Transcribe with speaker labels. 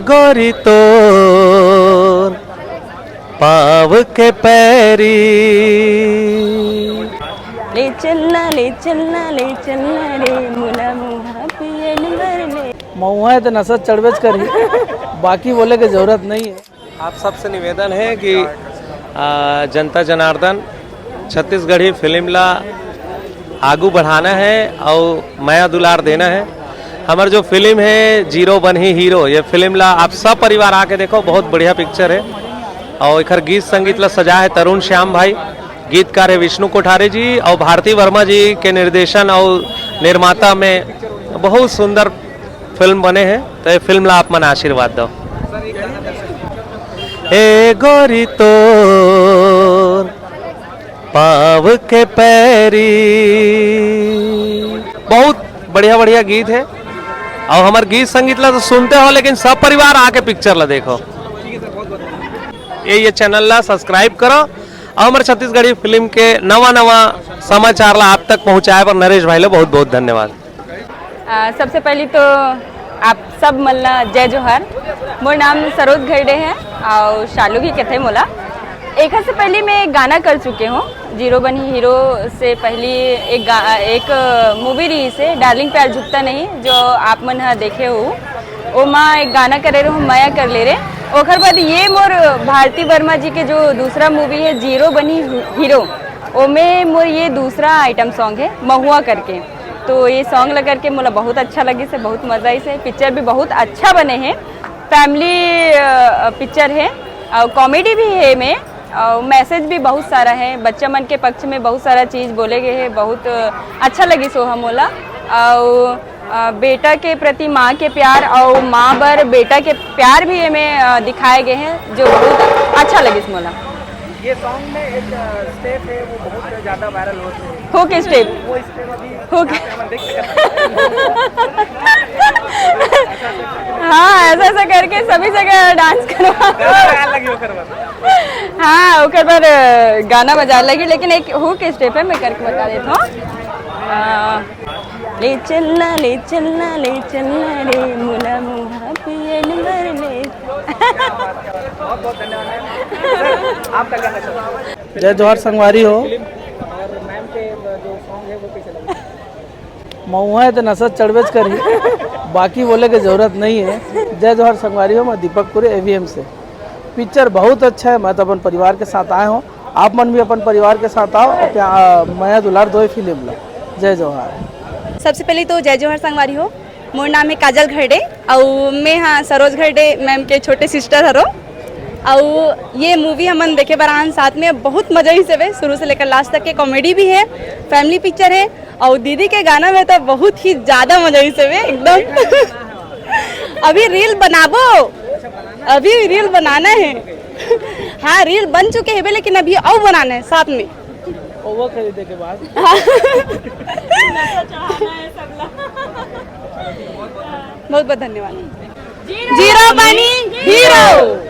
Speaker 1: गोरी तोर पाव के पैरी।
Speaker 2: ले चलना रे मुला मुहा पियन मरले।
Speaker 3: महुआ है तो नशा चढ़बेज करी, बाकी बोले की जरूरत नहीं है।
Speaker 1: आप सबसे निवेदन है कि जनता जनार्दन छत्तीसगढ़ी फिल्म ला आगू बढ़ाना है और माया दुलार देना है। हमार जो फिल्म है जीरो बन ही हीरो, ये फिल्म ला आप सब परिवार आके देखो, बहुत बढ़िया पिक्चर है। और एक गीत संगीत ला सजा है तरुण श्याम भाई, गीतकार है विष्णु कोठारे जी और भारती वर्मा जी के निर्देशन और निर्माता में बहुत सुंदर फिल्म बने हैं। तो ये फिल्म ला आप मन आशीर्वाद दो। ए गोरी तोर पाव के पैरी, बहुत बढ़िया बढ़िया गीत है। और हमारे गीत संगीत ला तो सुनते हो, लेकिन सब परिवार आके पिक्चर ला देखो। ये चैनल ला सब्सक्राइब करो और हमारे छत्तीसगढ़ी फिल्म के नवा नवा समाचार ला आप तक पहुंचाए पर नरेश भाई ला बहुत बहुत धन्यवाद।
Speaker 2: सबसे पहले तो आप सब मल्ला जय जोहर। मोर नाम सरोज घरडे है और शालू की कथे मोला। एक से पहले मैं गाना कर चुके हूँ, जीरो बनी हीरो से पहले एक मूवी रही से डार्लिंग प्यार झुकता नहीं, जो आप मन देखे हो। ओ माँ एक गाना करे रहे हूँ, माया कर ले रहे। ओखर बाद ये मोर भारती वर्मा जी के जो दूसरा मूवी है जीरो बनी हीरो, ओमें मोर ये दूसरा आइटम सॉन्ग है महुआ करके। तो ये सॉन्ग लगा करके मुझे बहुत अच्छा लगे से, बहुत मज़ा आई से। पिक्चर भी बहुत अच्छा बने हैं, फैमिली पिक्चर है और कॉमेडी भी है में, और मैसेज भी बहुत सारा है। बच्चा मन के पक्ष में बहुत सारा चीज़ बोले गए हैं, बहुत अच्छा लगी सो हम मोला। और बेटा के प्रति माँ के प्यार और माँ बर बेटा के प्यार भी हमें दिखाए गए हैं, जो बहुत अच्छा लगे इस मोला।
Speaker 3: ये सॉन्ग में एक स्टेप है वो बहुत ज़्यादा वायरल होते हैं।
Speaker 2: हो के स्टेप
Speaker 3: वो स्टेप अभी
Speaker 2: हो के
Speaker 3: देख सकते
Speaker 2: हाँ, ऐसा करके सभी जगह डांस करवा। हाँ, ओकर पर गाना बजा लगी, लेकिन एक हो के स्टेप है, मैं करके बता देता हूँ। ले चलना रे मुला मुहा पियन मरले।
Speaker 3: बहुत बहुत धन्यवाद। आप क्या कहना चाहते हैं? जय जोहर संगवारी हो। और मैम के जो सॉन्ग है वो कैसे लगे? महुआ है तो नशा चढ़बेज करी, बाकी बोले की जरूरत नहीं है। जय जोहर संगवारी हो। मैं दीपकपुरी AVM से। पिक्चर बहुत अच्छा है, मैं तो अपन परिवार के साथ आए हूँ, आप मन भी अपन परिवार के साथ आओ और माया दुलार दो फिल्म ला। जय जोहर।
Speaker 4: सबसे पहले तो जय जोहर संगवारी हो। मोर नाम है काजल घरडे और मैं हाँ सरोज घरडे मैम के छोटे सिस्टर हरो। और ये मूवी हमन देखे बरान साथ में बहुत मजा ही से शुरू से लेकर लास्ट तक के। कॉमेडी भी है, फैमिली पिक्चर है और दीदी के गाना में तो बहुत ही ज़्यादा मजा ही से एकदम। अभी रील बनाबो, अभी रील बनाना है। हाँ, रील बन चुके हैं लेकिन अभी और बनाना है साथ में।
Speaker 3: वो खरीदे के बाद
Speaker 4: बहुत बहुत धन्यवाद। जीरो बनी हीरो।